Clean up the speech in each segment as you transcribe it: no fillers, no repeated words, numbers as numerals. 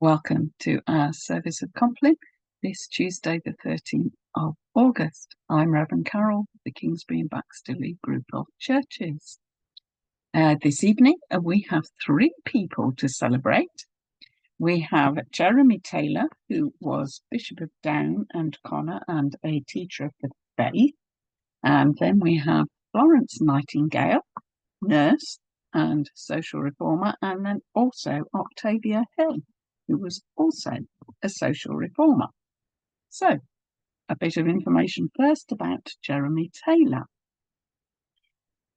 Welcome to our service of Compline this Tuesday, the 13th of August. I'm Revd Carole, the Kingsbury and Baxterley group of churches. This evening, we have three people to celebrate. We have Jeremy Taylor, who was Bishop of Down and Connor and a teacher of the faith. And then we have Florence Nightingale, nurse and social reformer, and then also Octavia Hill, who was also a social reformer. So, a bit of information first about Jeremy Taylor.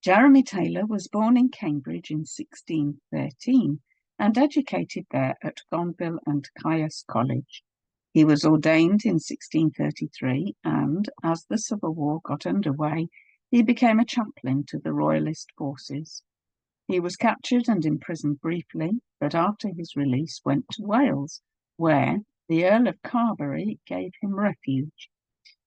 Jeremy Taylor was born in Cambridge in 1613 and educated there at Gonville and Caius College. He was ordained in 1633 and, as the Civil War got underway, he became a chaplain to the Royalist forces. He was captured and imprisoned briefly, but after his release went to Wales, where the Earl of Carberry gave him refuge.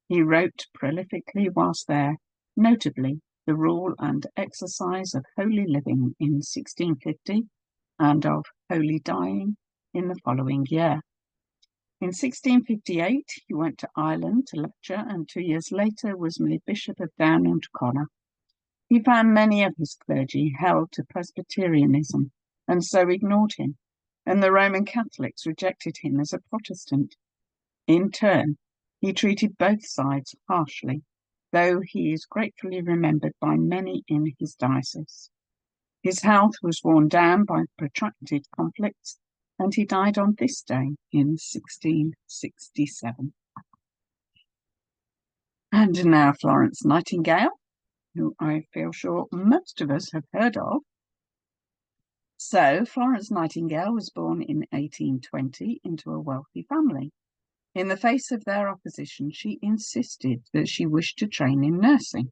He wrote prolifically whilst there, notably The Rule and Exercise of Holy Living in 1650 and of Holy Dying in the following year. In 1658, he went to Ireland to lecture and 2 years later was made Bishop of Down and Connor. He found many of his clergy held to Presbyterianism and so ignored him, and the Roman Catholics rejected him as a Protestant. In turn, he treated both sides harshly, though he is gratefully remembered by many in his diocese. His health was worn down by protracted conflicts, and he died on this day in 1667. And now Florence Nightingale, who I feel sure most of us have heard of. So, Florence Nightingale was born in 1820 into a wealthy family. In the face of their opposition, she insisted that she wished to train in nursing.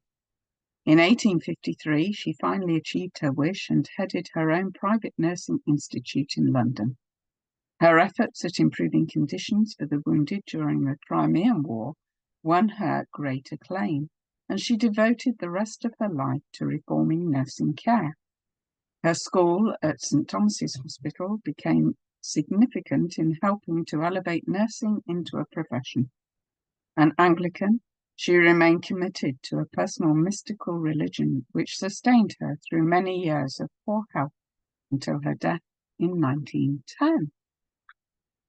In 1853, she finally achieved her wish and headed her own private nursing institute in London. Her efforts at improving conditions for the wounded during the Crimean War won her great acclaim, and she devoted the rest of her life to reforming nursing care. Her school at St. Thomas's Hospital became significant in helping to elevate nursing into a profession. An Anglican, she remained committed to a personal mystical religion which sustained her through many years of poor health until her death in 1910.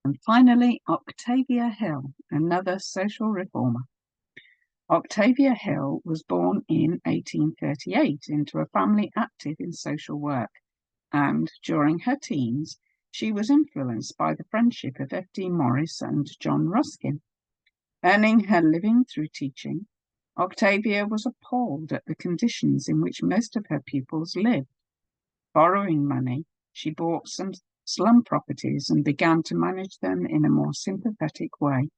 And finally, Octavia Hill, another social reformer. Octavia Hill was born in 1838 into a family active in social work, and during her teens, she was influenced by the friendship of F.D. Morris and John Ruskin. Earning her living through teaching, Octavia was appalled at the conditions in which most of her pupils lived. Borrowing money, she bought some slum properties and began to manage them in a more sympathetic way,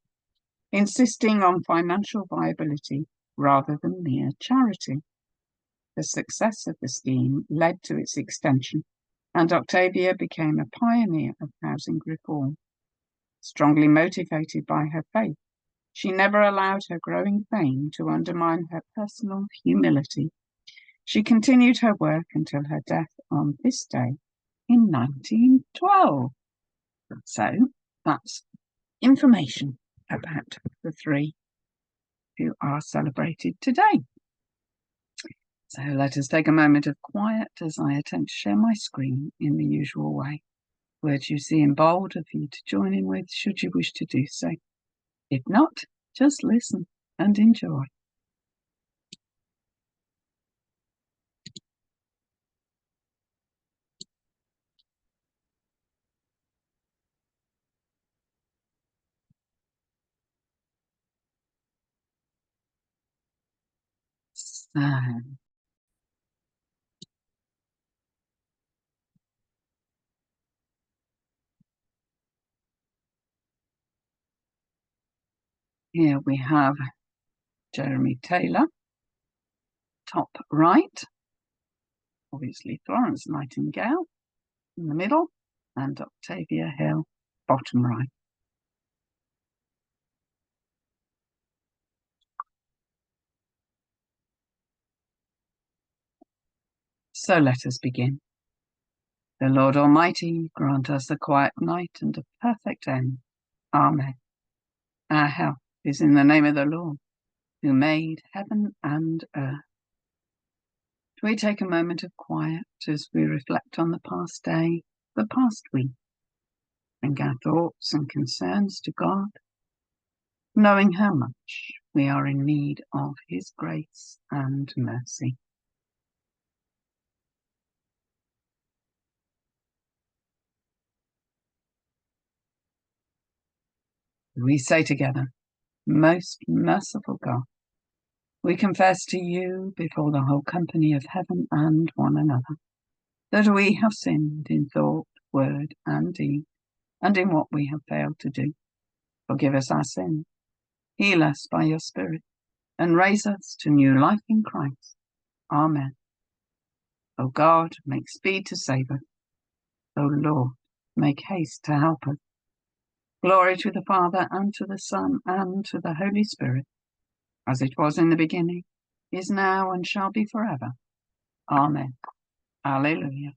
insisting on financial viability rather than mere charity. The success of the scheme led to its extension, and Octavia became a pioneer of housing reform. Strongly motivated by her faith, she never allowed her growing fame to undermine her personal humility. She continued her work until her death on this day in 1912. So that's information about the three who are celebrated today. So let us take a moment of quiet as I attempt to share my screen in the usual way. Words you see in bold are for you to join in with should you wish to do so. If not, just listen and enjoy. So, here we have Jeremy Taylor, top right, obviously Florence Nightingale in the middle, and Octavia Hill, bottom right. So let us begin. The Lord Almighty grant us a quiet night and a perfect end. Amen. Our help is in the name of the Lord, who made heaven and earth. We take a moment of quiet as we reflect on the past day, the past week, bring our thoughts and concerns to God, knowing how much we are in need of His grace and mercy. We say together, Most merciful God, we confess to you before the whole company of heaven and one another that we have sinned in thought, word, and deed, and in what we have failed to do. Forgive us our sins, heal us by your Spirit, and raise us to new life in Christ. Amen. O God, make speed to save us. O Lord, make haste to help us. Glory to the Father, and to the Son, and to the Holy Spirit, as it was in the beginning, is now, and shall be forever. Amen. Alleluia.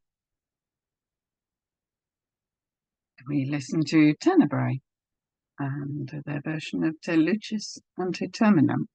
We listen to Tenebrae and their version of Te Lucis Ante Terminum.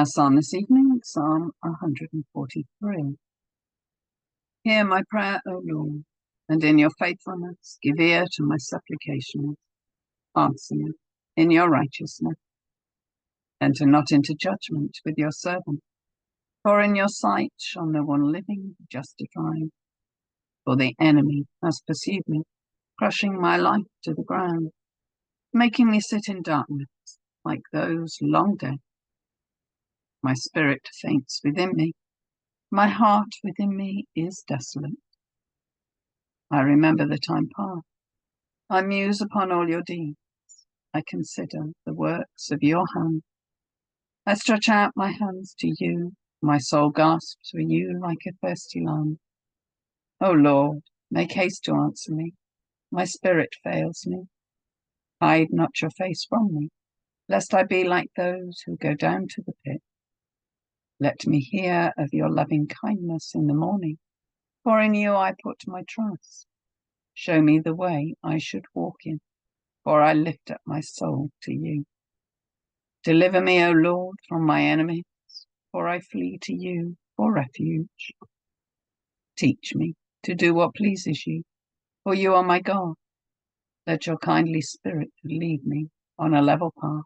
Our psalm this evening, Psalm 143. Hear my prayer, O Lord, and in your faithfulness give ear to my supplications. Answer me in your righteousness. Enter not into judgment with your servant, for in your sight shall no one living be justified. For the enemy has pursued me, crushing my life to the ground, making me sit in darkness like those long dead. My spirit faints within me. My heart within me is desolate. I remember the time past. I muse upon all your deeds. I consider the works of your hand. I stretch out my hands to you. My soul gasps for you like a thirsty land. O Lord, make haste to answer me. My spirit fails me. Hide not your face from me, lest I be like those who go down to the pit. Let me hear of your loving kindness in the morning, for in you I put my trust. Show me the way I should walk in, for I lift up my soul to you. Deliver me, O Lord, from my enemies, for I flee to you for refuge. Teach me to do what pleases you, for you are my God. Let your kindly spirit lead me on a level path.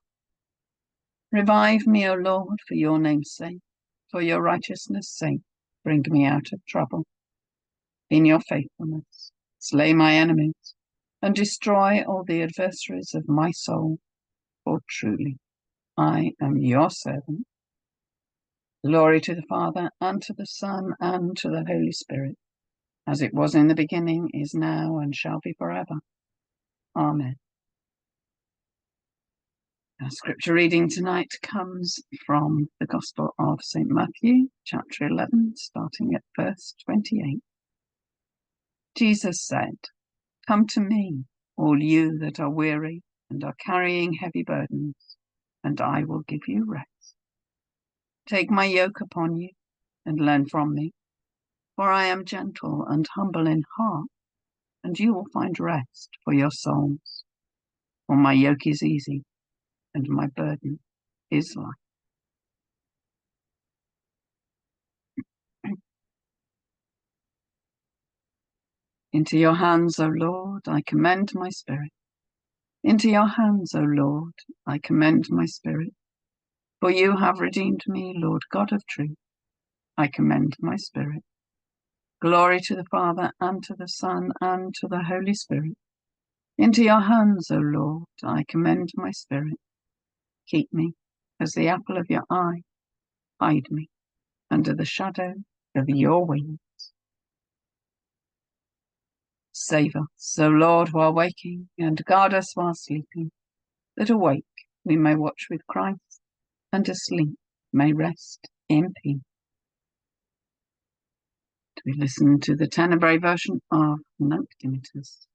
Revive me, O Lord, for your name's sake. For your righteousness' sake, bring me out of trouble. In your faithfulness, slay my enemies, and destroy all the adversaries of my soul. For truly, I am your servant. Glory to the Father, and to the Son, and to the Holy Spirit, as it was in the beginning, is now, and shall be forever. Amen. Our scripture reading tonight comes from the Gospel of St. Matthew, chapter 11, starting at verse 28. Jesus said, "Come to me, all you that are weary and are carrying heavy burdens, and I will give you rest. Take my yoke upon you and learn from me, for I am gentle and humble in heart, and you will find rest for your souls. For my yoke is easy and my burden is light." Into your hands, O Lord, I commend my spirit. Into your hands, O Lord, I commend my spirit. For you have redeemed me, Lord God of truth. I commend my spirit. Glory to the Father, and to the Son, and to the Holy Spirit. Into your hands, O Lord, I commend my spirit. Keep me as the apple of your eye. Hide me under the shadow of your wings. Save us, O Lord, while waking, and guard us while sleeping, that awake we may watch with Christ, and asleep may rest in peace. We listen to the Tenebrae version of Nunc Dimittis.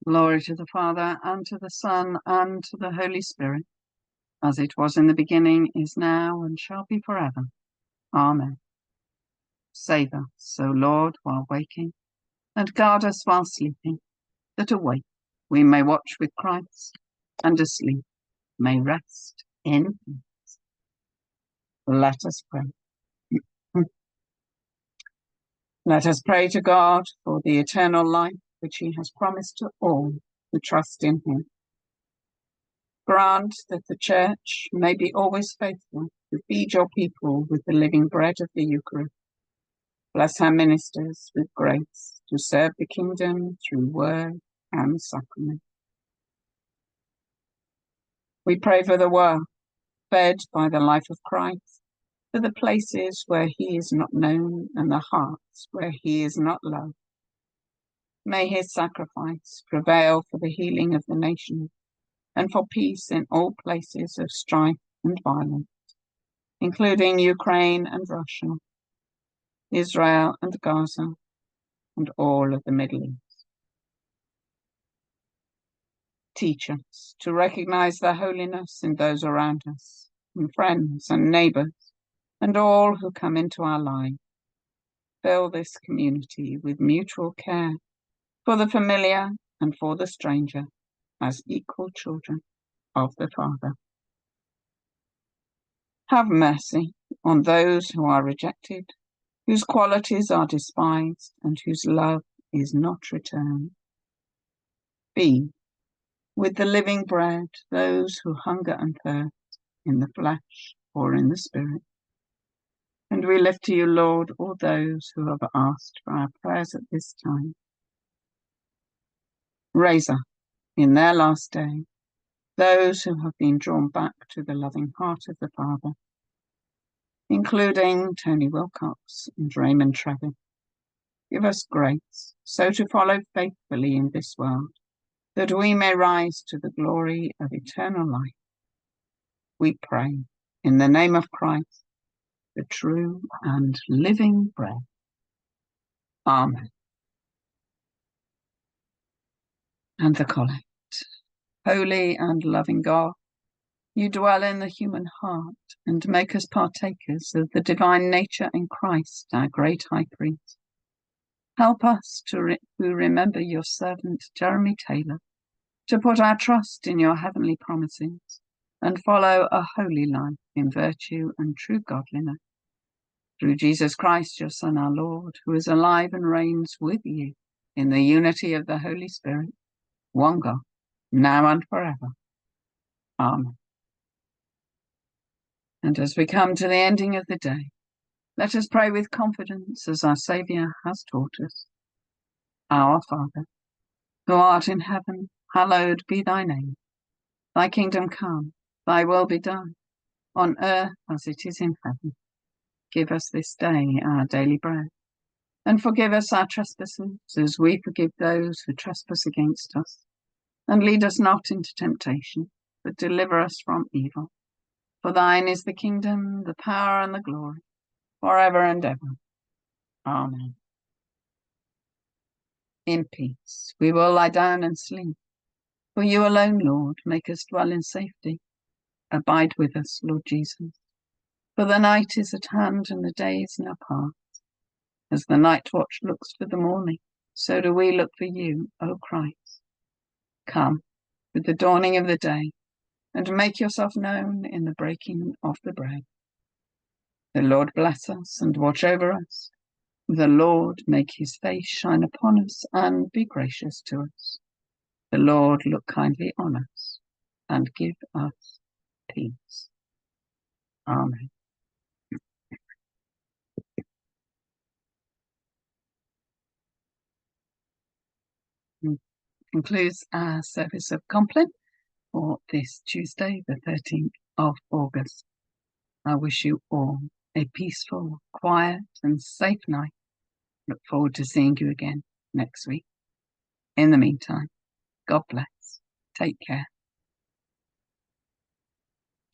Glory to the Father, and to the Son, and to the Holy Spirit, as it was in the beginning, is now, and shall be forever. Amen. Save us, O Lord, while waking, and guard us while sleeping, that awake we may watch with Christ, and asleep may rest in peace. Let us pray. Let us pray to God for the eternal life which he has promised to all who trust in him. Grant that the Church may be always faithful to feed your people with the living bread of the Eucharist. Bless her ministers with grace to serve the kingdom through word and sacrament. We pray for the world, fed by the life of Christ, for the places where he is not known and the hearts where he is not loved. May his sacrifice prevail for the healing of the nation and for peace in all places of strife and violence, including Ukraine and Russia, Israel and Gaza, and all of the Middle East. Teach us to recognize the holiness in those around us, in friends and neighbors, and all who come into our lives. Fill this community with mutual care for the familiar and for the stranger as equal children of the Father. Have mercy on those who are rejected, whose qualities are despised, and whose love is not returned. Feed with the living bread those who hunger and thirst in the flesh or in the spirit. And we lift to you, Lord, all those who have asked for our prayers at this time. Raise up in their last day those who have been drawn back to the loving heart of the Father, including Tony Wilcox and Raymond Trevor. Give us grace so to follow faithfully in this world, that we may rise to the glory of eternal life. We pray in the name of Christ, the true and living bread. Amen. And the collect. Holy and loving God, you dwell in the human heart and make us partakers of the divine nature in Christ, our great high priest. Help us who remember your servant Jeremy Taylor, to put our trust in your heavenly promises and follow a holy life in virtue and true godliness. Through Jesus Christ, your Son, our Lord, who is alive and reigns with you in the unity of the Holy Spirit, one God, now and forever. Amen. And as we come to the ending of the day, let us pray with confidence as our Saviour has taught us. Our Father, who art in heaven, hallowed be thy name. Thy kingdom come, thy will be done, on earth as it is in heaven. Give us this day our daily bread, and forgive us our trespasses, as we forgive those who trespass against us. And lead us not into temptation, but deliver us from evil. For thine is the kingdom, the power, and the glory, forever and ever. Amen. In peace we will lie down and sleep. For you alone, Lord, make us dwell in safety. Abide with us, Lord Jesus. For the night is at hand and the day is now past. As the night watch looks for the morning, so do we look for you, O Christ. Come with the dawning of the day, and make yourself known in the breaking of the bread. The Lord bless us and watch over us. The Lord make his face shine upon us and be gracious to us. The Lord look kindly on us and give us peace. Amen. Concludes our service of Compline for this Tuesday, the 13th of August. I wish you all a peaceful, quiet, and safe night. Look forward to seeing you again next week. In the meantime, God bless. Take care.